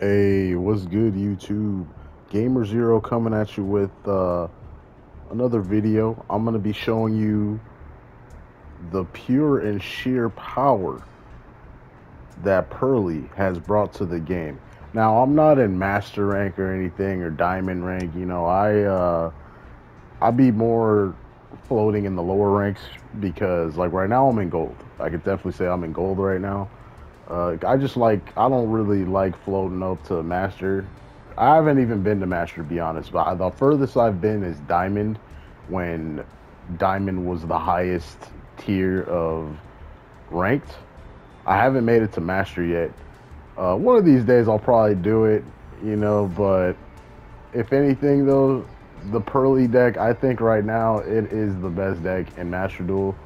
Hey, what's good, YouTube? GamerZero coming at you with another video. I'm going to be showing you the pure and sheer power that Purrely has brought to the game. Now, I'm not in Master Rank or anything or Diamond Rank. I be more floating in the lower ranks because, like, right now I'm in Gold. I could definitely say I'm in Gold right now. I don't really like floating up to Master. I haven't even been to Master, to be honest, but the furthest I've been is Diamond, when Diamond was the highest tier of ranked. I haven't made it to Master yet. One of these days I'll probably do it, but if anything, though, the Pearly deck, I think right now it is the best deck in Master Duel.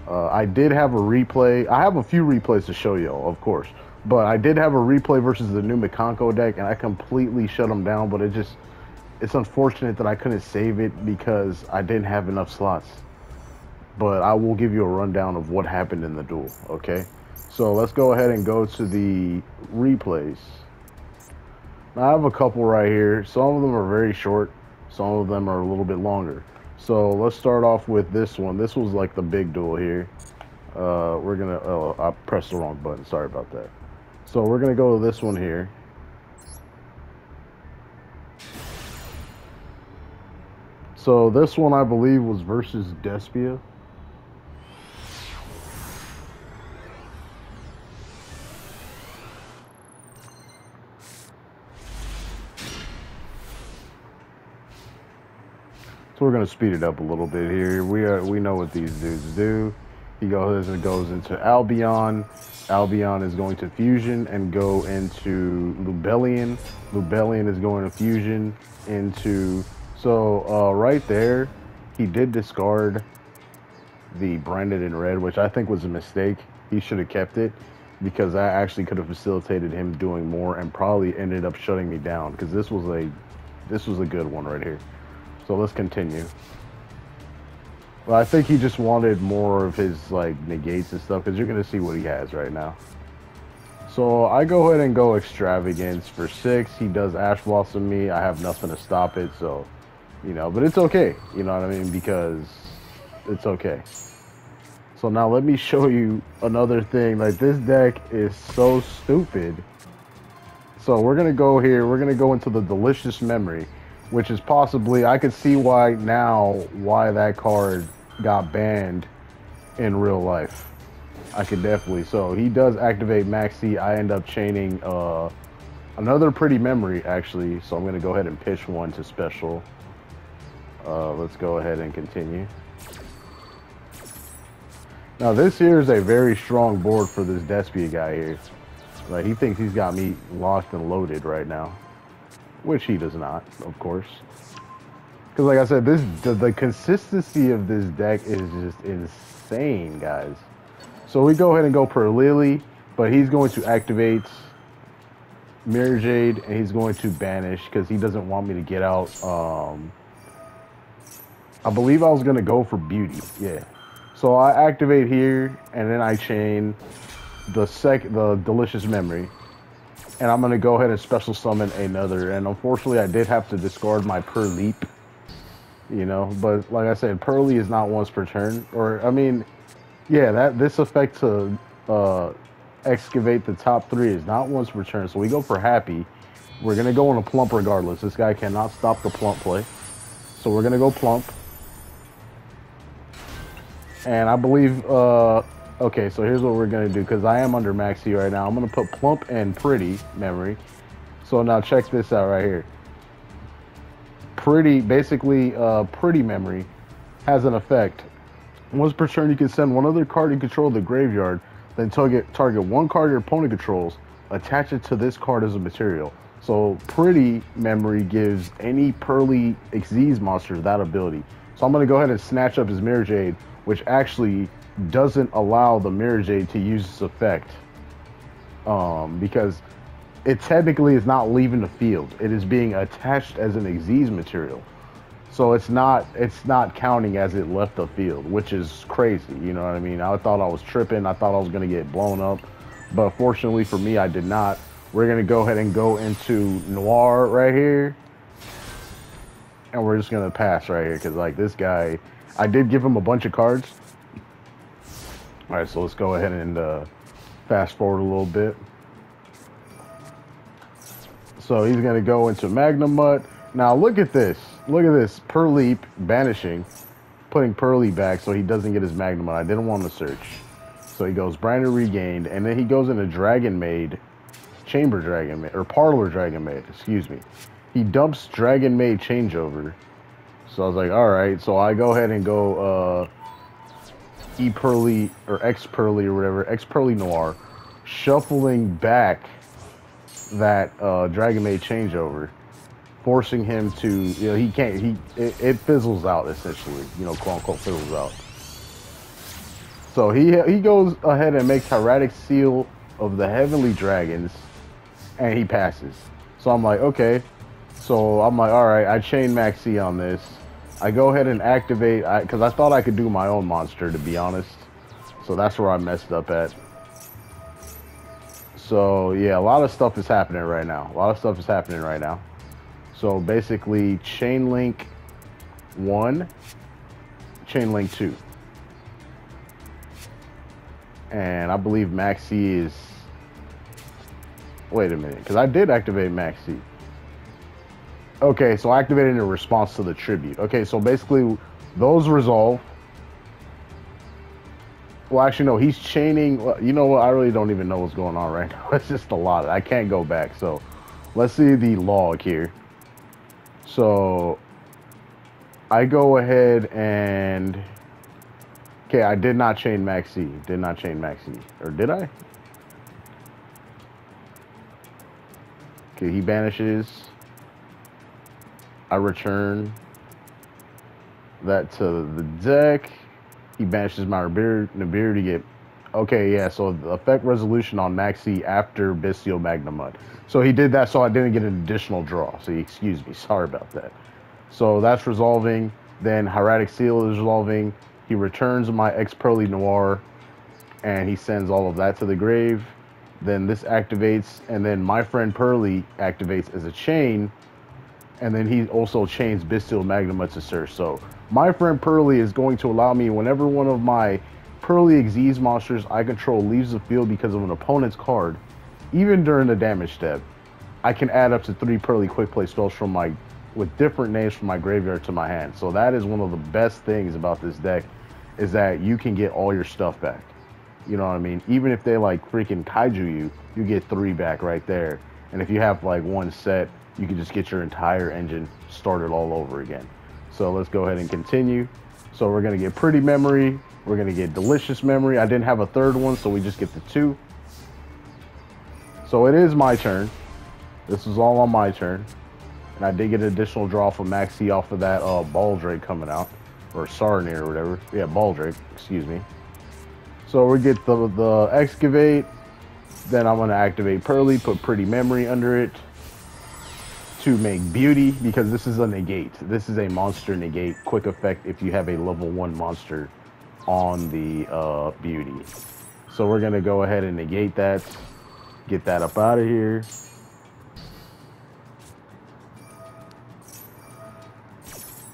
I did have a replay. I have a few replays to show y'all, of course. But I did have a replay versus the new Mikanko deck, and I completely shut them down. But it's unfortunate that I couldn't save it because I didn't have enough slots. But I will give you a rundown of what happened in the duel, okay? So let's go ahead and go to the replays. Now, I have a couple right here. Some of them are very short. Some of them are a little bit longer. So let's start off with this one. This was like the big duel here. Oh, I pressed the wrong button. Sorry about that. So we're gonna go to this one here. So this one, I believe, was versus Despia. So we're gonna speed it up a little bit here. We know what these dudes do. He goes into Albion. Albion is going to Fusion and go into Lubellion. Lubellion is going to Fusion into... So right there, he did discard the Branded in Red, which I think was a mistake. He should have kept it because that actually could have facilitated him doing more and probably ended up shutting me down because this was a good one right here. So let's continue. Well, I think he just wanted more of his like negates and stuff because you're gonna see what he has right now. So I go ahead and go Extravagance for 6. He does Ash Blossom me. I have nothing to stop it, so but it's okay. You know what I mean? Because it's okay. So now let me show you another thing. Like, this deck is so stupid. So we're gonna go here. We're gonna go into the Delicious Memory, which is possibly, I could see why that card got banned in real life. I could definitely. So he does activate Maxi. I end up chaining another Pretty Memory, actually. So I'm going to go ahead and pitch one to special. Let's go ahead and continue. Now this here is a very strong board for this Despia guy here. Like, he thinks he's got me locked and loaded right now, which he does not, of course. Because like I said, the consistency of this deck is just insane, guys. So we go ahead and go per Lily, but he's going to activate Mirror Jade, and he's going to banish because he doesn't want me to get out. I believe I was going to go for Beauty, yeah. So I activate here, and then I chain the Delicious Memory. And I'm going to go ahead and special summon another. And unfortunately, I did have to discard my Per Leap. But like I said, Pearly is not once per turn. Or, I mean, yeah, this effect to excavate the top 3 is not once per turn. So we go for Happy. We're going to go on a Plump regardless. This guy cannot stop the Plump play. So we're going to go Plump. And I believe, okay, so here's what we're going to do. Because I am under Maxi right now. I'm going to put Plump and Pretty Memory. So now check this out right here. Pretty Memory has an effect. Once per turn, you can send one other card you control to the graveyard, then target one card your opponent controls, attach it to this card as a material. So Pretty Memory gives any Pearly Xyz monster that ability. So I'm going to go ahead and snatch up his Mirror Jade, which actually doesn't allow the Mirror Jade to use this effect. Because it technically is not leaving the field. It is being attached as an Xyz material. So it's not counting as it left the field, which is crazy, you know what I mean? I thought I was tripping. I thought I was going to get blown up. But fortunately for me, I did not. We're gonna go ahead and go into Noir right here. And we're just gonna pass right here, because like this guy, I did give him a bunch of cards. Alright, so let's go ahead and fast forward a little bit. So he's gonna go into Magnum Mutt. Now look at this. Look at this. Purrely banishing. Putting Purrely back so he doesn't get his Magnum Mutt. I didn't want to search. So he goes Brander Regained, and then he goes into Dragon Maid, Chamber Dragon Maid, or Parlor Dragon Maid, excuse me. He dumps Dragon Maid Changeover. So I was like, alright, so I go ahead and go E-Purrely, or X-Purrely, or whatever, X-Purrely Noir, shuffling back that Dragon Maid Changeover, forcing him to, you know, he can't, it fizzles out, essentially, you know, quote unquote fizzles out. So he goes ahead and makes Hieratic Seal of the Heavenly Dragons, and he passes. So I'm like, okay. So I'm like, all right, I chain Maxi on this. I go ahead and activate, because I thought I could do my own monster, to be honest. So that's where I messed up at. So yeah, a lot of stuff is happening right now. So basically, Chain Link 1, Chain Link 2. And I believe Maxi is... Wait a minute, because I did activate Maxi. Okay, so I activated in response to the tribute. Okay, so basically, those resolve. Well, actually, no, he's chaining... You know what? I really don't even know what's going on right now. It's just a lot. I can't go back. So, let's see the log here. So, I go ahead and... Okay, I did not chain Maxi. Or did I? Okay, he banishes. I return that to the deck. He banishes my Nibiru to get... Okay, yeah, so the effect resolution on Maxi after Bestial Magnum Mutt. So he did that so I didn't get an additional draw. So excuse me, sorry about that. So that's resolving. Then Hieratic Seal is resolving. He returns my X-Purrely Noir, and he sends all of that to the grave. Then this activates, and then my friend Purrely activates as a chain, and then he also chains Bestial Magnum Mutt to search. So my friend Purrely is going to allow me, whenever one of my Purrely Xyz monsters I control leaves the field because of an opponent's card, even during the damage step, I can add up to 3 Purrely quick play spells from my, with different names from my graveyard to my hand. So that is one of the best things about this deck, is that you can get all your stuff back. You know what I mean? Even if they like freaking kaiju you, you get 3 back right there. And if you have like 1 set, you can just get your entire engine started all over again. So let's go ahead and continue. So we're gonna get Pretty Memory, we're gonna get Delicious Memory. I didn't have a third one, so we just get the 2. So it is my turn. This is all on my turn. And I did get an additional draw from Maxi off of that Baldrake coming out. Or Sarnir or whatever. Yeah, Baldrake, excuse me. So we get the Excavate. Then I'm gonna activate Purrely, put Pretty Memory under it to make Beauty, because this is a negate. This is a monster negate, quick effect if you have a level 1 monster on the Beauty. So we're gonna go ahead and negate that, get that up out of here.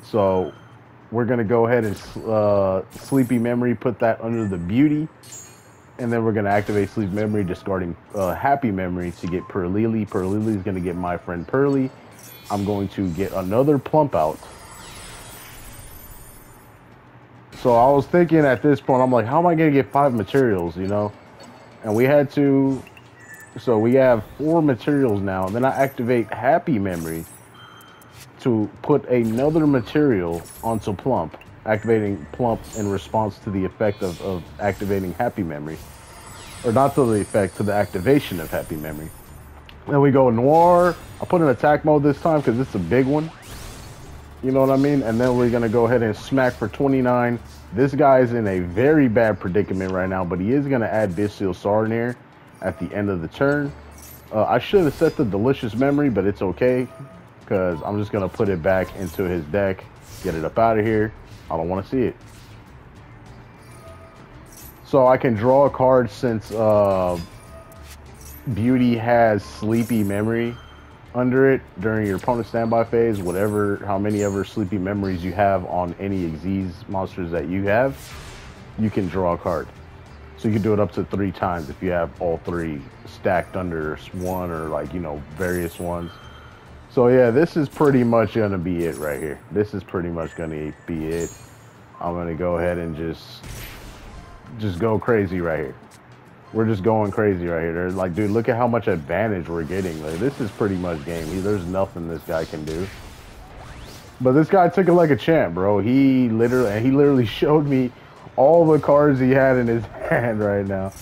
So we're gonna go ahead and Sleepy Memory, put that under the Beauty, and then we're gonna activate Sleep Memory, discarding Happy Memory to get Purrely. Purrely is gonna get my friend Purrely. I'm going to get another Plump out. So I was thinking at this point, I'm like, how am I gonna get 5 materials, you know? And we had to, so we have 4 materials now. And then I activate Happy Memory to put another material onto Plump, activating Plump in response to the effect of activating Happy Memory. Or not to the effect, to the activation of Happy Memory. Then we go Noir. I'll put in attack mode this time because it's a big one. You know what I mean? And then we're going to go ahead and smack for 29. This guy is in a very bad predicament right now, but he is going to add Bestial Sarnir at the end of the turn. I should have set the Delicious Memory, but it's okay, because I'm just going to put it back into his deck, get it up out of here. I don't want to see it. So I can draw a card since Beauty has sleepy memory under it during your opponent standby phase. Whatever, how many ever sleepy memories you have on any Xyz monsters that you have, you can draw a card. So you can do it up to 3 times if you have all 3 stacked under one, or like, you know, various ones. So yeah, this is pretty much gonna be it right here. This is pretty much gonna be it. I'm gonna go ahead and just go crazy right here. We're just going crazy right here. They're like, dude, look at how much advantage we're getting. Like, this is pretty much game. There's nothing this guy can do. But this guy took it like a champ, bro. He literally showed me all the cards he had in his hand right now.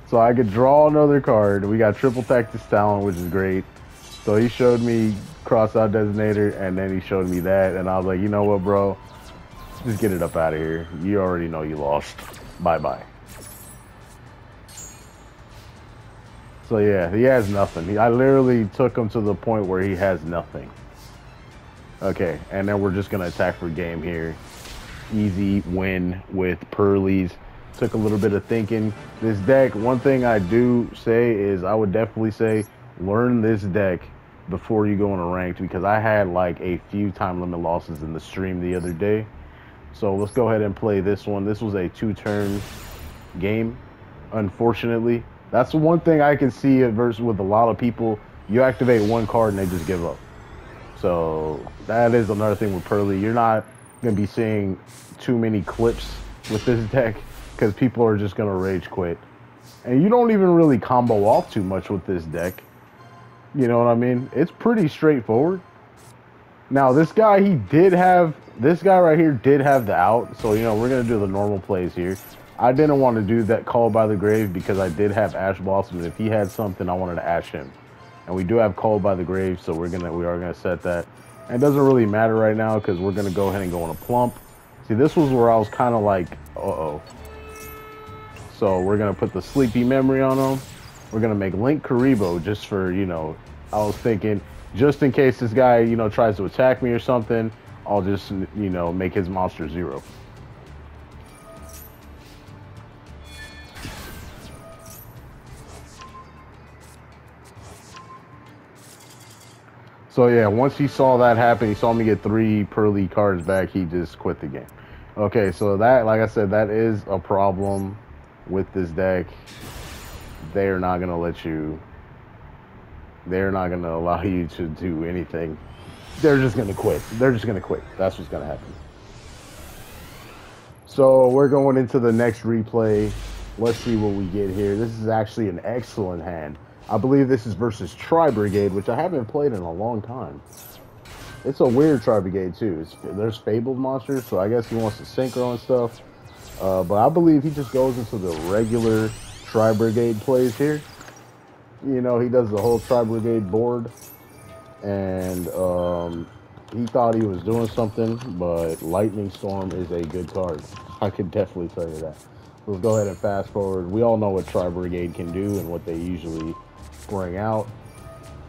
So I could draw another card. We got triple Tactics Talent, which is great. So he showed me Crossout Designator, and then he showed me that. And I was like, you know what, bro? Just get it up out of here. You already know you lost. Bye-bye. So yeah, he has nothing. I literally took him to the point where he has nothing. Okay, and then we're just gonna attack for game here. Easy win with Purrely's. Took a little bit of thinking. This deck, one thing I do say is I would definitely say learn this deck before you go in a ranked, because I had like a few time limit losses in the stream the other day. So let's go ahead and play this one. This was a 2-turn game, unfortunately. That's the one thing I can see versus with a lot of people. You activate one card and they just give up. So that is another thing with Purrely. You're not going to be seeing too many clips with this deck because people are just going to rage quit. And you don't even really combo off too much with this deck. You know what I mean? It's pretty straightforward. Now, this guy right here did have the out. So, you know, we're going to do the normal plays here. I didn't want to do that Call by the Grave because I did have Ash Blossom. If he had something, I wanted to Ash him. And we do have Call by the Grave, so we are gonna set that. And it doesn't really matter right now because we're gonna go ahead and go on a plump. See, this was where I was kind of like, uh-oh. So we're gonna put the Sleepy Memory on him. We're gonna make Link Karibo just for, you know, I was thinking, just in case this guy, you know, tries to attack me or something, I'll just, you know, make his monster 0. So yeah, once he saw that happen, he saw me get 3 Purrely cards back, he just quit the game. Okay, so that, like I said, that is a problem with this deck. They're not gonna let you, they're not gonna allow you to do anything. They're just gonna quit. They're just gonna quit. That's what's gonna happen. So we're going into the next replay. Let's see what we get here. This is actually an excellent hand. I believe this is versus Tri-Brigade, which I haven't played in a long time. It's a weird Tri-Brigade, too. There's Fabled monsters, so I guess he wants to synchro and stuff. But I believe he just goes into the regular Tri-Brigade plays here. You know, he does the whole Tri-Brigade board. And he thought he was doing something, but Lightning Storm is a good card. I could definitely tell you that. Let's go ahead and fast forward. We all know what Tri-Brigade can do and what they usually bring out.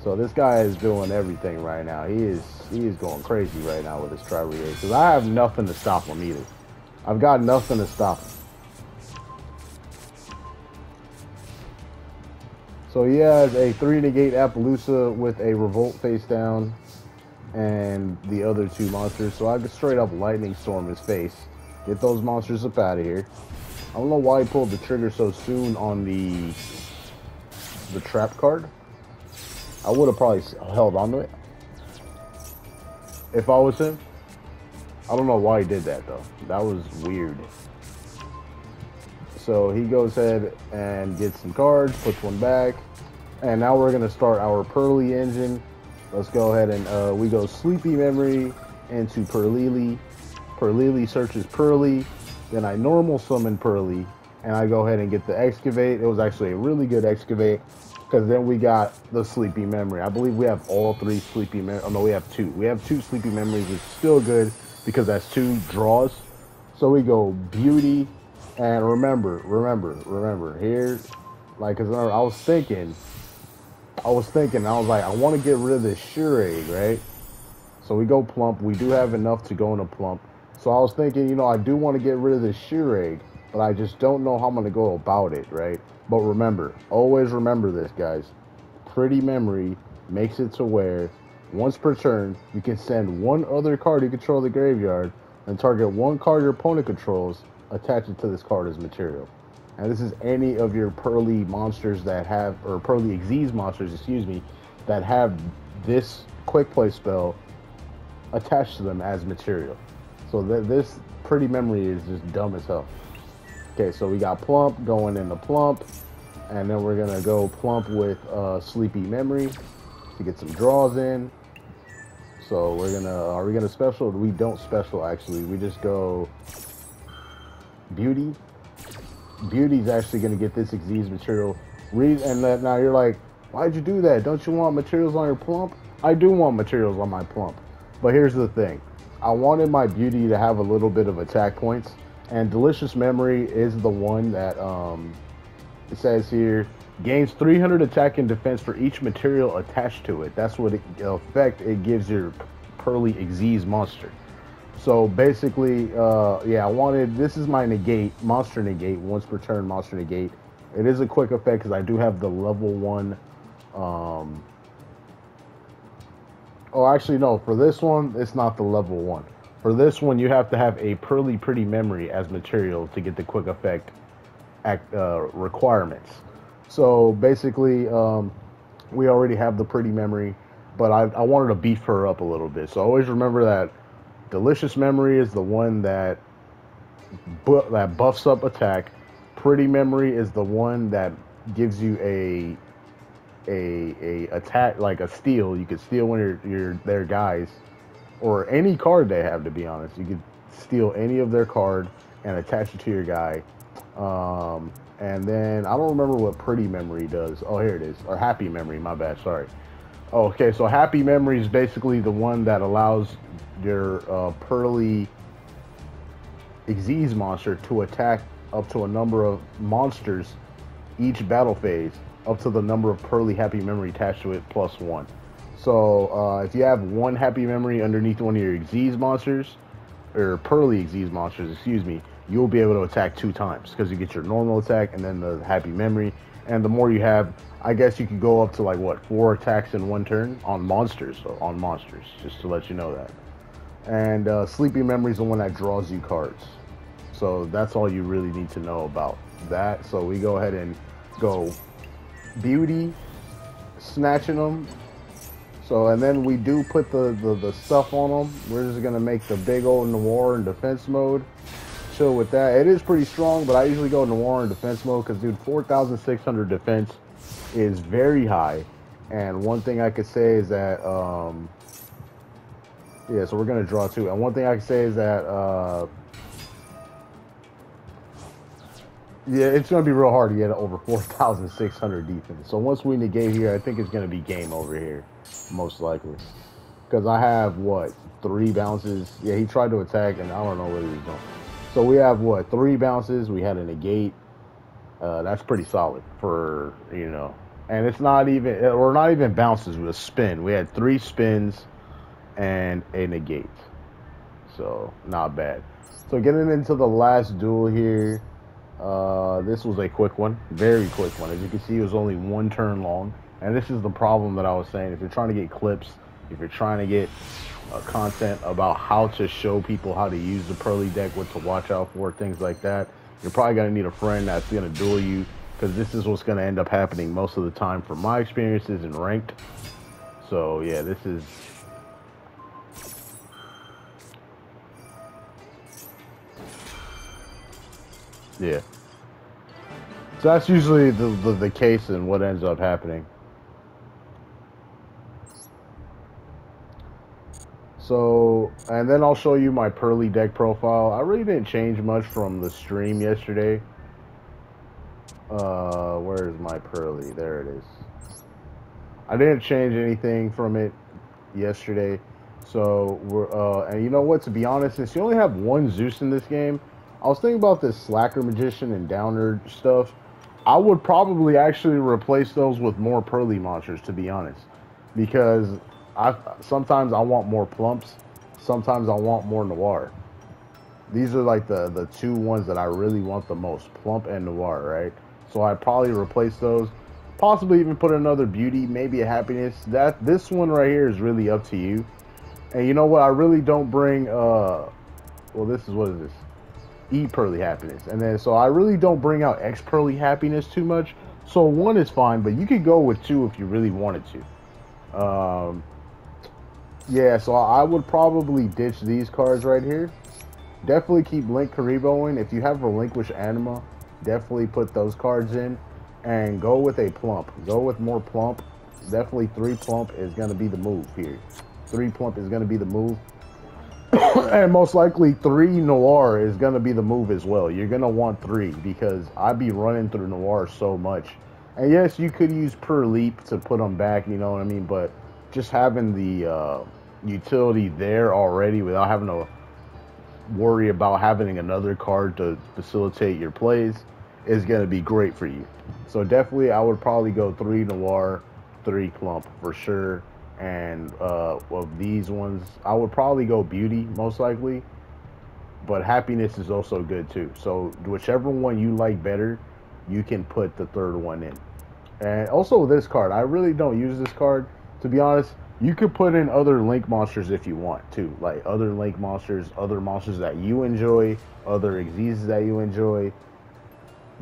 So this guy is doing everything right now. He is going crazy right now with his Tri-Brigade, because I have nothing to stop him either. I've got nothing to stop him. So he has a 3-negate Appaloosa with a Revolt face down and the other 2 monsters. So I could straight up Lightning Storm his face. Get those monsters up out of here. I don't know why he pulled the trigger so soon on the trap card. I would have probably held on to it if I was him. I don't know why he did that though. That was weird. So he goes ahead and gets some cards, puts one back, and now we're gonna start our Purrely engine. Let's go ahead and we go Sleepy Memory into Purrely. Purrely searches Purrely. Then I normal summon Purrely, and I go ahead and get the Excavate. It was actually a really good Excavate, because then we got the Sleepy Memory. I believe we have all 3 Sleepy Memories. Oh no, we have 2. We have 2 Sleepy Memories, which is still good, because that's 2 draws. So we go Beauty, and remember, here, like, because I was thinking, I was like, I want to get rid of this Shurade, right? So we go Plump. We do have enough to go in a Plump. So I was thinking, you know, I do want to get rid of this Shurade, but I just don't know how I'm going to go about it, right? But remember, always remember this, guys. pretty memory makes it to where once per turn, you can send one other card you control the graveyard and target one card your opponent controls, attach it to this card as material. And this is any of your Purrely monsters that have, or Purrely Xyz monsters, excuse me, that have this quick play spell attached to them as material. So this pretty memory is just dumb as hell. Okay, so we got Plump going into Plump, and then we're gonna go Plump with Sleepy Memory to get some draws in. So we're gonna, are we gonna special? We don't special actually. We just go Beauty. Beauty's actually gonna get this Xyz material. And now you're like, why'd you do that? Don't you want materials on your Plump? I do want materials on my Plump, but here's the thing. I wanted my Beauty to have a little bit of attack points, and Delicious Memory is the one that it says here, gains 300 attack and defense for each material attached to it. That's what effect it gives your Purrely Xyz monster. So basically, yeah, I wanted, this is my negate, monster negate, once per turn monster negate. It is a quick effect because I do have the level 1, oh, actually, no, for this one, it's not the level 1. For this one, you have to have a Purrely Pretty Memory as material to get the quick effect requirements. So basically, we already have the Pretty Memory, but I wanted to beef her up a little bit. So always remember that Delicious Memory is the one that buffs up attack. Pretty Memory is the one that gives you a attack, like a steal. You could steal one of their guys, or any card they have, to be honest. You could steal any of their card and attach it to your guy. And then I don't remember what Pretty Memory does. Oh, here it is. Or Happy Memory, my bad, sorry. Okay, so Happy Memory is basically the one that allows your Purrely Xyz monster to attack up to a number of monsters each battle phase, up to the number of Purrely Happy Memory attached to it +1. So if you have one Happy Memory underneath one of your Xyz monsters, or Purrely Xyz monsters, excuse me, you'll be able to attack 2 times because you get your normal attack and then the Happy Memory. And the more you have, I guess you could go up to like what, 4 attacks in 1 turn on monsters. So on monsters, just to let you know that. And Sleepy Memory is the one that draws you cards. So that's all you really need to know about that. So we go ahead and go Beauty, snatching them. So, and then we do put the stuff on them. We're just gonna make the big old Noir in defense mode. Chill with that. It is pretty strong, but I usually go Noir in defense mode because, dude, 4,600 defense is very high. And one thing I could say is that, yeah, so we're gonna draw 2. And one thing I can say is that, yeah, it's going to be real hard to get over 4,600 defense. So once we negate here, I think it's going to be game over here, most likely. Because I have, what, 3 bounces? Yeah, he tried to attack, and I don't know what he was doing. So we have, what, 3 bounces? We had a negate. That's pretty solid for, you know. And it's not even, or not even bounces, with a spin. We had 3 spins and a negate. So, not bad. So getting into the last duel here. This was a quick one, very quick one. As you can see, it was only 1 turn long, and this is the problem that I was saying. If you're trying to get clips, if you're trying to get content about how to show people how to use the Purrely deck, what to watch out for, things like that, you're probably going to need a friend that's going to duel you, because this is what's going to end up happening most of the time from my experiences in ranked. So yeah, this is... yeah. So that's usually the case and what ends up happening. So, and then I'll show you my Purrely deck profile. I really didn't change much from the stream yesterday. Where's my Purrely? There it is. I didn't change anything from it yesterday. So, we're, and you know what, to be honest, since you only have 1 Zeus in this game, I was thinking about this Slacker Magician and Downer stuff. I would probably actually replace those with more Purrely monsters, to be honest. Because sometimes I want more Plumps, sometimes I want more Noir. These are like the 2 ones that I really want the most, Plump and Noir, right? So I'd probably replace those. possibly even put another beauty, maybe a happiness. That this one right here is really up to you. And you know what? I really don't bring well, this is what is this? E Pearly Happiness. And then so I really don't bring out X Pearly Happiness too much. So one is fine, but you could go with two if you really wanted to. Yeah, so I would probably ditch these cards right here. Definitely keep Link Karibo in. If you have Relinquish Anima, definitely put those cards in. And go with a plump. Go with more plump. Definitely 3 plump is going to be the move here. 3 plump is going to be the move. And most likely 3 Noir is going to be the move as well. You're going to want 3 because I be running through Noir so much. And yes, you could use Per Leap to put them back, you know what I mean? But just having the utility there already without having to worry about having another card to facilitate your plays is going to be great for you. So definitely I would probably go 3 Noir, 3 Plump for sure. And of these ones, I would probably go Beauty most likely. But Happiness is also good too. So whichever one you like better, you can put the third one in. And also this card, I really don't use this card. To be honest, you could put in other Link monsters if you want to. Like other Link monsters, other monsters that you enjoy, other Xyzes that you enjoy.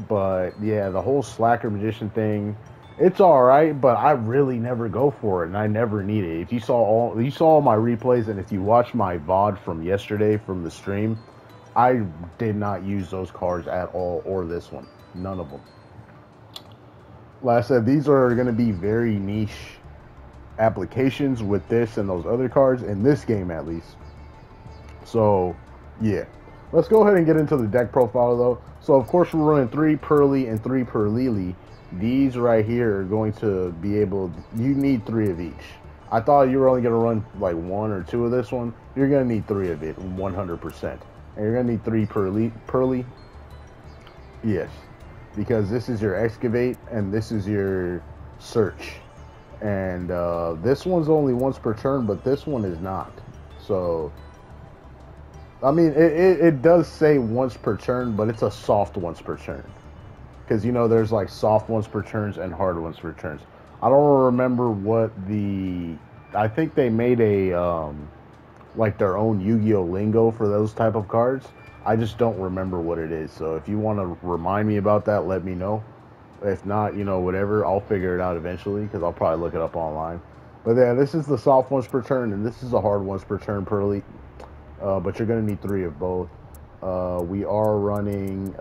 But yeah, the whole Slacker Magician thing, it's alright, but I really never go for it and I never need it. If you saw all my replays and if you watched my VOD from yesterday from the stream, I did not use those cards at all or this one. None of them. Like I said, these are going to be very niche applications with this and those other cards in this game at least. So yeah, let's go ahead and get into the deck profile though. So of course we're running 3 Pearly and 3 Purrely. These right here are going to be able, you need 3 of each. I thought you were only going to run like 1 or 2 of this one. You're going to need 3 of it 100%. And you're going to need 3 Pearly. Yes, because this is your Excavate and this is your Search. And this one's only once per turn, but this one is not. So I mean, it does say once per turn, but it's a soft once per turn. Because, you know, there's like soft once per turns and hard once per turns. I don't remember what I think they made a, like their own Yu-Gi-Oh! Lingo for those type of cards. I just don't remember what it is. So if you want to remind me about that, let me know. If not, you know, whatever, I'll figure it out eventually because I'll probably look it up online. But yeah, this is the soft once per turn, and this is a hard once per turn Pearly. But you're going to need 3 of both. We are running,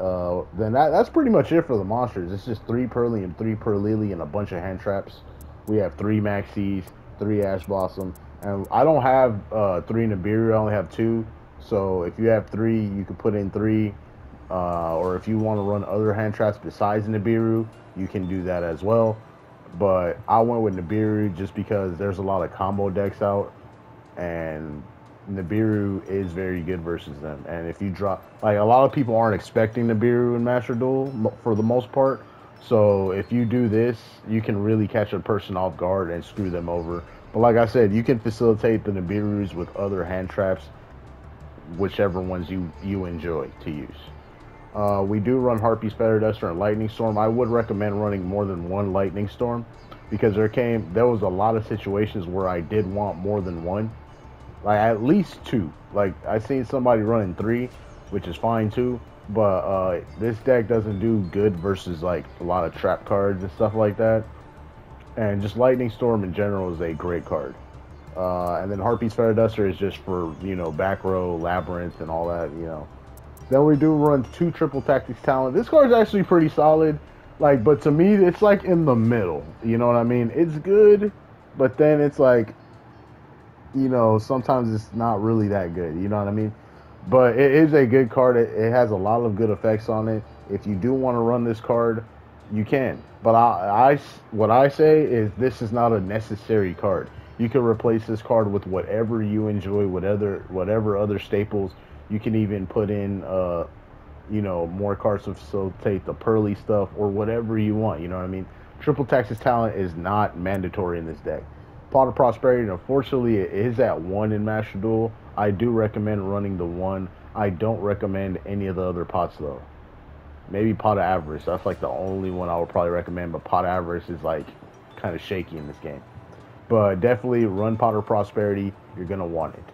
then that's pretty much it for the monsters. It's just 3 Pearly and 3 Purrely and a bunch of hand traps. We have 3 Maxis, 3 Ash Blossom, and I don't have 3 Nibiru, I only have 2. So if you have 3, you can put in 3. Or if you want to run other hand traps besides Nibiru, you can do that as well. But I went with Nibiru just because there's a lot of combo decks out, and Nibiru is very good versus them. And if you drop, like, a lot of people aren't expecting Nibiru in Master Duel for the most part. So if you do this, you can really catch a person off guard and screw them over. But like I said, you can facilitate the Nibirus with other hand traps, whichever ones you enjoy to use. We do run Harpy's Feather Duster and Lightning Storm. I would recommend running more than 1 Lightning Storm because there was a lot of situations where I did want more than 1. Like at least 2. Like I seen somebody running 3, which is fine too. But this deck doesn't do good versus like a lot of trap cards and stuff like that. And just Lightning Storm in general is a great card. And then Harpy's Feather Duster is just for, you know, back row, Labyrinth, and all that, you know. Then we do run 2 Triple Tactics Talent. This card is actually pretty solid. Like, but to me, it's like in the middle. You know what I mean? It's good, but then it's like, you know, sometimes it's not really that good. You know what I mean? But it is a good card. It has a lot of good effects on it. If you do want to run this card, you can. But what I say is this is not a necessary card. You can replace this card with whatever you enjoy, whatever other staples. You can even put in, you know, more cards to facilitate the Pearly stuff or whatever you want. You know what I mean? Triple Texas Talent is not mandatory in this deck. Pot of Prosperity, unfortunately, it is at 1 in Master Duel. I do recommend running the 1. I don't recommend any of the other pots, though. Maybe Pot of Avarice. That's like the only one I would probably recommend. But Pot of Avarice is like kind of shaky in this game. But definitely run Pot of Prosperity. You're gonna want it.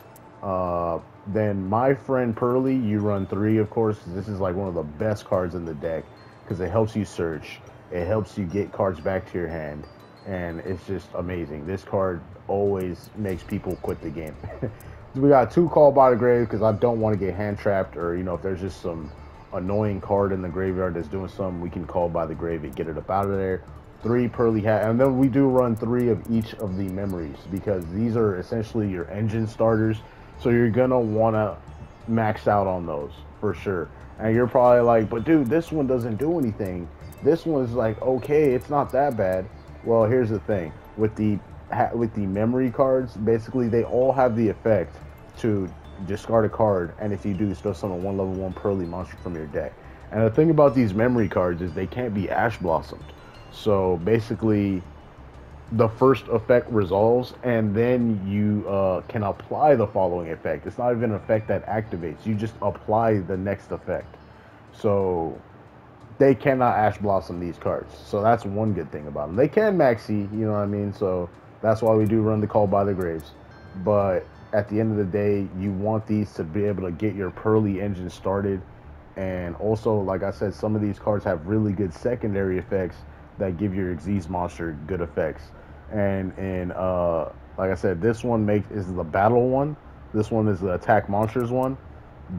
Then My Friend Pearly, you run 3, of course. This is like one of the best cards in the deck because it helps you search. It helps you get cards back to your hand, and it's just amazing. This card always makes people quit the game. We got 2 Call by the Grave because I don't want to get hand trapped, or you know, if there's just some annoying card in the graveyard that's doing something, we can Call by the Grave and get it up out of there. 3 Pearly Hat, and then we do run 3 of each of the memories because these are essentially your engine starters. So you're gonna wanna max out on those for sure. And you're probably like, but dude, this one doesn't do anything. This one's like, okay, it's not that bad. Well, here's the thing with the memory cards. Basically, they all have the effect to discard a card, and if you do, still summon 1 level 1 Pearly monster from your deck. And the thing about these memory cards is they can't be Ash Blossomed. So basically, the first effect resolves, and then you can apply the following effect. It's not even an effect that activates. You just apply the next effect. So they cannot Ash Blossom these cards. So that's one good thing about them. They can Maxi, you know what I mean? So that's why we do run the Call by the Graves. But at the end of the day, you want these to be able to get your Pearly engine started. And also, like I said, some of these cards have really good secondary effects that give your Xyz monster good effects. And like I said, this one is the battle one. This one is the attack monsters one.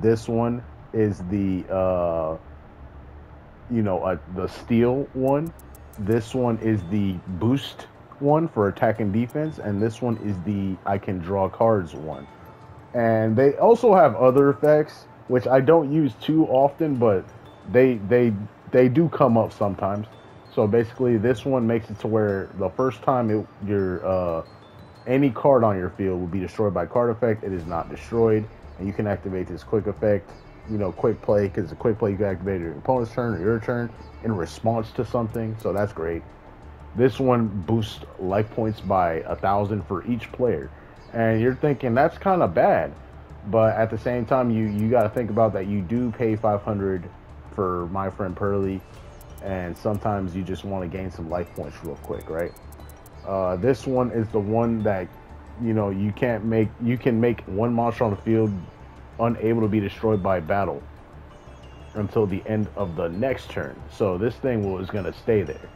This one is the the steel one. This one is the boost one for attack and defense, and this one is the I can draw cards one. And they also have other effects which I don't use too often, but they do come up sometimes. So basically, this one makes it to where the first time any card on your field will be destroyed by card effect, it is not destroyed, and you can activate this quick effect. You know, quick play, because a quick play you can activate your opponent's turn or your turn in response to something, so that's great. This one boosts life points by 1,000 for each player, and you're thinking that's kind of bad, but at the same time, you got to think about that you do pay 500 for My Friend Pearly, and sometimes you just want to gain some life points real quick, right? This one is the one that you can make one monster on the field unable to be destroyed by battle until the end of the next turn. So this thing is going to stay there.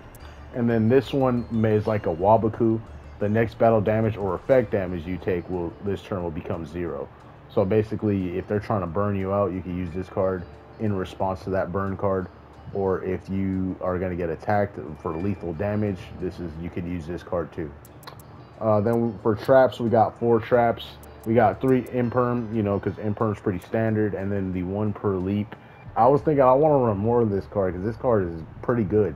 And then this one is like a Wabaku. The next battle damage or effect damage you take this turn will become 0. So basically, if they're trying to burn you out, you can use this card in response to that burn card. Or if you are going to get attacked for lethal damage, you could use this card too. Then for traps, we got 4 traps. We got 3 Imperm, because Imperm's pretty standard, and then the 1 per leap. I was thinking I want to run more of this card because this card is pretty good.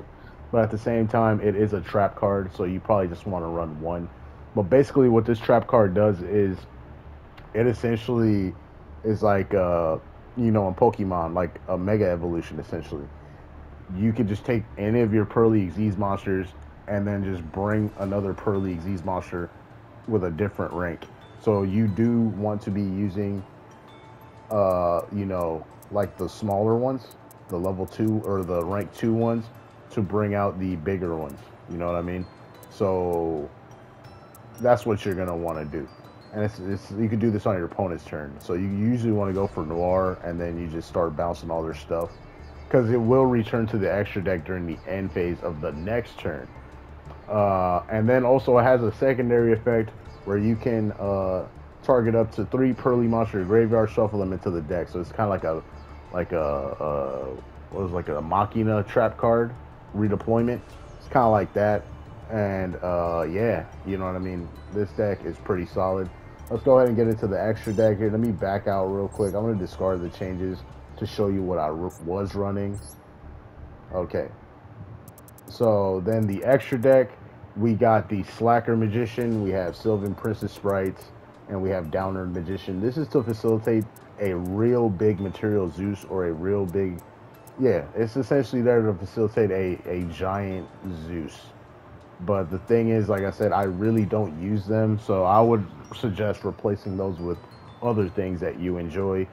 But at the same time, it is a trap card, so you probably just want to run 1. But basically what this trap card does is it essentially is like, in Pokemon, like a Mega Evolution, essentially. You can just take any of your Pearly Xyz monsters and then just bring another Pearly Xyz monster with a different rank. So you do want to be using, like the smaller ones, the level 2 or the rank 2 ones, to bring out the bigger ones. You know what I mean? So that's what you're gonna want to do. And you can do this on your opponent's turn. So you usually want to go for Noir, and then you just start bouncing all their stuff, because it will return to the extra deck during the end phase of the next turn. And then also it has a secondary effect where you can target up to 3 Pearly monster graveyard, shuffle them into the deck. So it's kind of like a Machina trap card redeployment. It's kind of like that. And yeah, you know what I mean. This deck is pretty solid. Let's go ahead and get into the extra deck here. Let me back out real quick. I'm going to discard the changes to show you what I was running. Okay. So then the extra deck, we got the Slacker Magician, we have Sylvan Princess Sprites, and we have Downer Magician. This is to facilitate a real big material Zeus, or a real big, yeah, it's essentially there to facilitate a giant Zeus. But the thing is, like I said, I really don't use them, so I would suggest replacing those with other things that you enjoy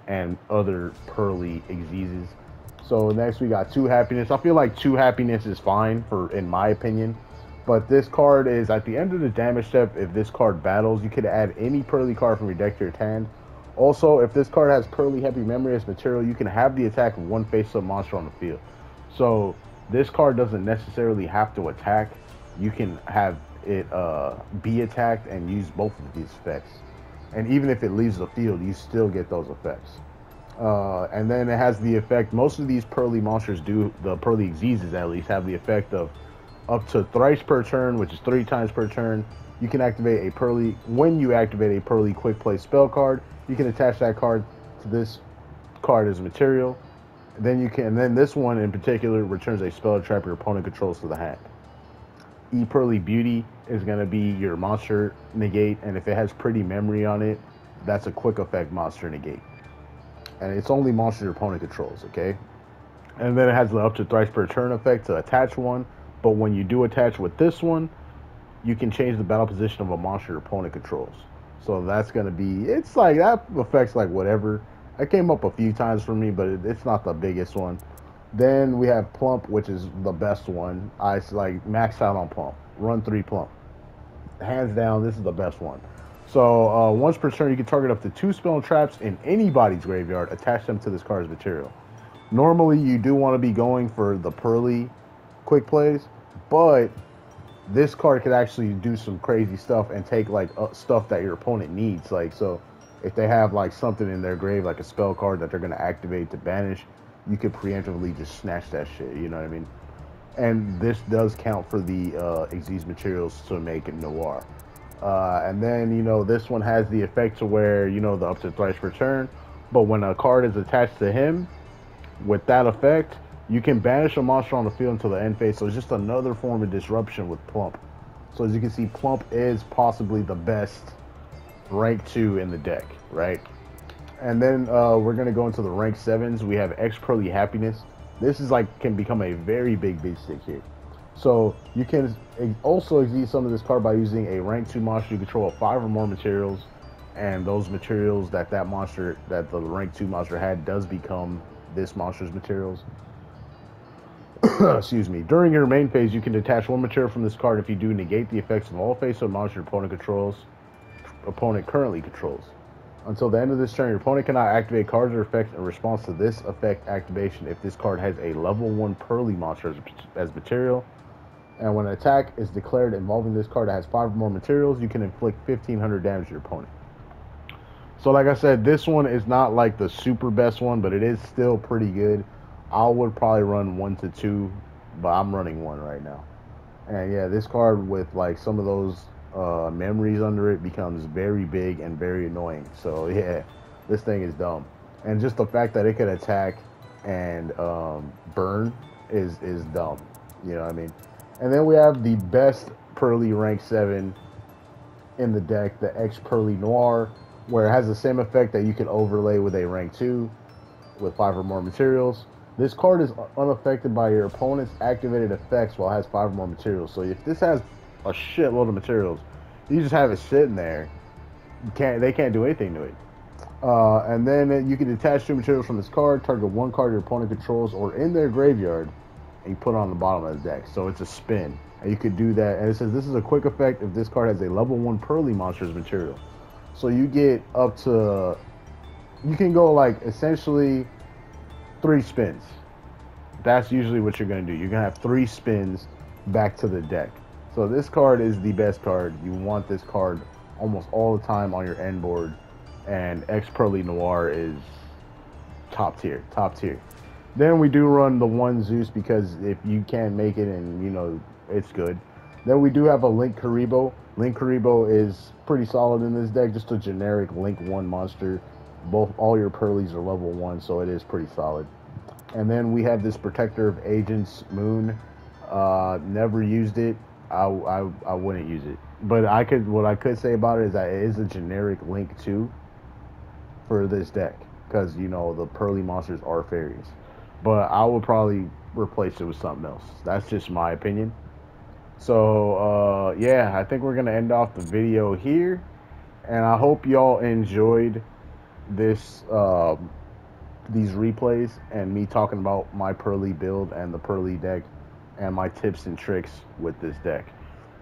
and other Pearly Xyzes. So next we got 2 happiness. I feel like 2 happiness is fine in my opinion. But this card is at the end of the damage step. If this card battles, you could add any Purrely card from your deck to your hand. Also, if this card has Purrely Heavy Memory as material, you can have the attack of one face-up monster on the field. So this card doesn't necessarily have to attack. You can have it be attacked and use both of these effects. And even if it leaves the field, you still get those effects. And then it has the effect, most of these Purrely monsters do, the Purrely Xyzes at least, have the effect of up to thrice per turn, which is 3 times per turn. You can activate a Purrely, when you activate a Purrely quick play spell card, you can attach that card to this card as material. And then this one in particular returns a spell or trap your opponent controls to the hand. Purrely Beauty is going to be your monster negate, and if it has Pretty Memory on it, that's a quick effect monster negate. And it's only monster your opponent controls, okay? And then it has the up to thrice per turn effect to attach one, but when you do attach with this one, you can change the battle position of a monster your opponent controls. So that's going to be, it's like, that affects like whatever. It came up a few times for me, but it's not the biggest one. Then we have Plump, which is the best one. I like maxed out on Plump. Run 3 Plump. Hands down, this is the best one. So once per turn, you can target up to 2 spell and traps in anybody's graveyard. Attach them to this card's material. Normally, you do want to be going for the Purrely quick plays, but this card could actually do some crazy stuff and take like stuff that your opponent needs. Like, so if they have like something in their grave, like a spell card that they're going to activate to banish, you could preemptively just snatch that shit, you know what I mean? And this does count for the Xyz materials to make it Noir. And then, you know, this one has the effect to where, you know, the up to thrice per turn, but when a card is attached to him, with that effect, you can banish a monster on the field until the end phase, so it's just another form of disruption with Plump. So as you can see, Plump is possibly the best rank 2 in the deck, right? And then we're going to go into the rank 7s. We have X Purrely Happiness. This is like, can become a very big stick here. So you can also exceed some of this card by using a rank 2 monster you control of 5 or more materials. And those materials that the rank 2 monster had does become this monster's materials. Excuse me. During your main phase, you can detach 1 material from this card. If you do, negate the effects of all face-up monster your opponent currently controls. Until the end of this turn, your opponent cannot activate cards or effects in response to this effect activation if this card has a level 1 Purrely monster as material. And when an attack is declared involving this card that has 5 or more materials, you can inflict 1,500 damage to your opponent. So like I said, this one is not like the super best one, but it is still pretty good. I would probably run 1 to 2, but I'm running 1 right now. And yeah, this card with like some of those memories under it becomes very big and very annoying. So yeah, this thing is dumb. And just the fact that it could attack and burn is dumb. You know what I mean? And then we have the best Purrely rank 7 in the deck, the X Purrely Noir, where it has the same effect that you can overlay with a rank 2 with 5 or more materials. This card is unaffected by your opponent's activated effects while it has 5 or more materials. So if this has a shitload of materials, you just have it sitting there. They can't do anything to it. And then you can detach 2 materials from this card, target 1 card your opponent controls or in their graveyard, and you put it on the bottom of the deck. So it's a spin. And you could do that. And it says this is a quick effect if this card has a level 1 Purrely monster's material. So you get up to, you can go like essentially 3 spins. That's usually what you're going to do. You're going to have 3 spins back to the deck. So this card is the best card. You want this card almost all the time on your end board. And X Purrely Noir is top tier, top tier. Then we do run the 1 Zeus because if you can't make it and, you know, it's good. Then we do have a Link Karibo. Link Karibo is pretty solid in this deck. Just a generic Link 1 monster. All your Purrelys are level 1, so it is pretty solid. And then we have this Protector of Agents Moon. Never used it. I wouldn't use it. But what I could say about it is that it is a generic Link 2 for this deck. Because, you know, the Purrely monsters are fairies. But I would probably replace it with something else. That's just my opinion. So, yeah, I think we're going to end off the video here. And I hope y'all enjoyed this these replays and me talking about my Purrely build and the Purrely deck and my tips and tricks with this deck.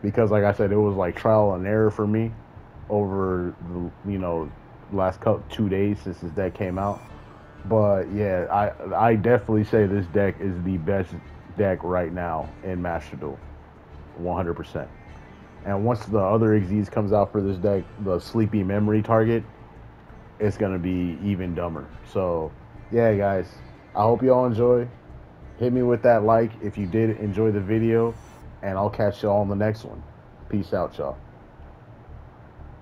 Because like I said, it was like trial and error for me over the last 2 days since this deck came out. But yeah, I definitely say this deck is the best deck right now in Master Duel, 100%. And once the other Xyz comes out for this deck, the Sleepy Memory target, it's gonna be even dumber. So yeah, guys, I hope y'all enjoy. Hit me with that like if you did enjoy the video, and I'll catch y'all on the next one. Peace out, y'all.